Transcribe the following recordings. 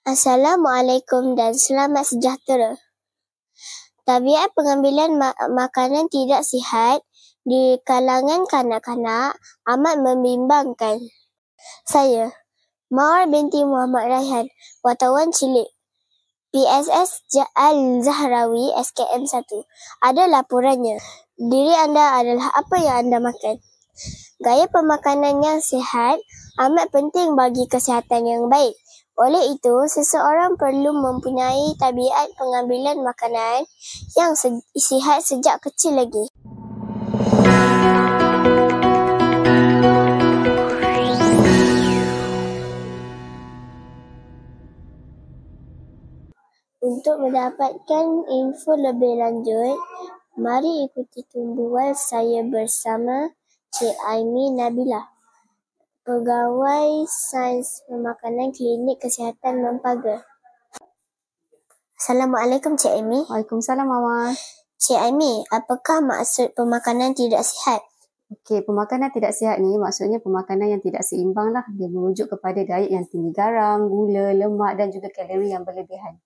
Assalamualaikum dan selamat sejahtera. Tabiat pengambilan makanan tidak sihat di kalangan kanak-kanak amat membimbangkan. Saya, Mawar binti Muhammad Raihan, wartawan cilik, PSS Al-Zahrawi SKM 1. Ada laporannya. Diri anda adalah apa yang anda makan. Gaya pemakanan yang sihat amat penting bagi kesihatan yang baik. Oleh itu, seseorang perlu mempunyai tabiat pengambilan makanan yang sihat sejak kecil lagi. Untuk mendapatkan info lebih lanjut, mari ikuti tumbuhan saya bersama Cik Aimi Nabilah, Pegawai Sains Pemakanan Klinik Kesihatan Mempaga. Assalamualaikum Cik Aimi. Waalaikumsalam, Mama. Cik Aimi, apakah maksud pemakanan tidak sihat? Okey, pemakanan tidak sihat ni maksudnya pemakanan yang tidak seimbang lah. Dia merujuk kepada diet yang tinggi garam, gula, lemak dan juga kalori yang berlebihan.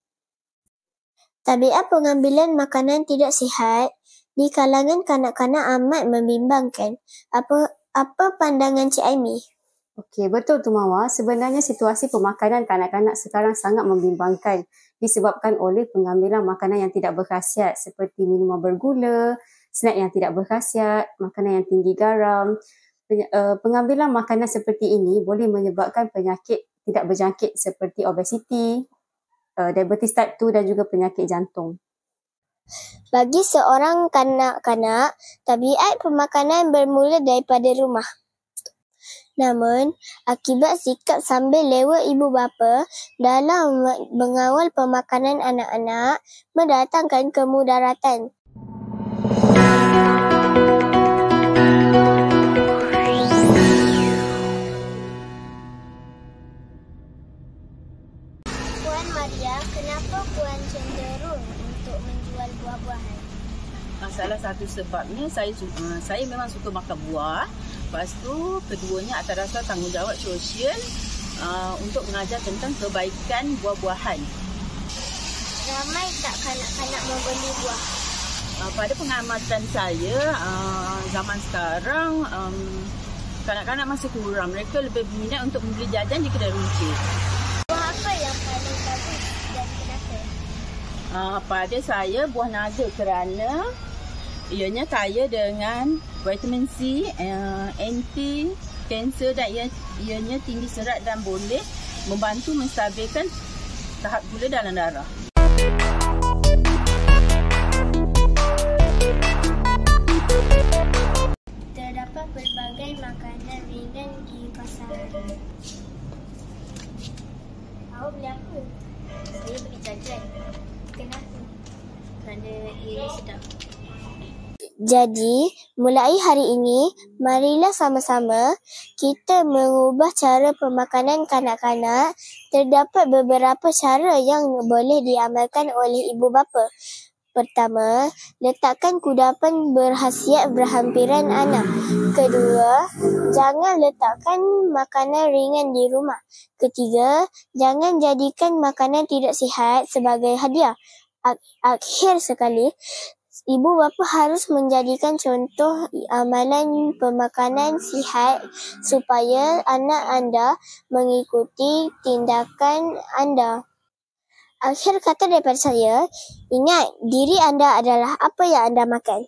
Tabiat pengambilan makanan tidak sihat di kalangan kanak-kanak amat membimbangkan. Apa pandangan Cik Aimi? Okey, betul tu Mawar. Sebenarnya situasi pemakanan kanak-kanak sekarang sangat membimbangkan disebabkan oleh pengambilan makanan yang tidak berkhasiat seperti minuman bergula, snack yang tidak berkhasiat, makanan yang tinggi garam. Pengambilan makanan seperti ini boleh menyebabkan penyakit tidak berjangkit seperti obesiti, diabetes type 2 dan juga penyakit jantung. Bagi seorang kanak-kanak, tabiat pemakanan bermula daripada rumah. Namun, akibat sikap sambil lewa ibu bapa dalam mengawal pemakanan anak-anak mendatangkan kemudaratan. Puan Maria, kenapa Puan cenderung untuk menjual buah-buahan? Salah satu sebabnya saya memang suka makan buah. Lepas tu keduanya atas dasar tanggungjawab sosial untuk mengajar tentang kebaikan buah-buahan. Ramai tak kanak-kanak membeli buah? Pada pengamatan saya, zaman sekarang kanak-kanak masih kurang. Mereka lebih berminat untuk membeli jajan di kedai runcit. Buah apa yang paling bagus dan kenapa? Pada saya, buah naga kerana ianya kaya dengan vitamin C, anti kanser dan ianya tinggi serat dan boleh membantu menstabilkan tahap gula dalam darah. Terdapat pelbagai makanan ringan di pasaran. Awak beli apa? Saya beli jajan. Kenapa? Kerana ia sedap. Jadi, mulai hari ini, marilah sama-sama kita mengubah cara pemakanan kanak-kanak. Terdapat beberapa cara yang boleh diamalkan oleh ibu bapa. Pertama, letakkan kudapan berkhasiat berhampiran anak. Kedua, jangan letakkan makanan ringan di rumah. Ketiga, jangan jadikan makanan tidak sihat sebagai hadiah. Akhir sekali, ibu bapa harus menjadikan contoh amalan pemakanan sihat supaya anak anda mengikuti tindakan anda. Akhir kata daripada saya, ingat diri anda adalah apa yang anda makan.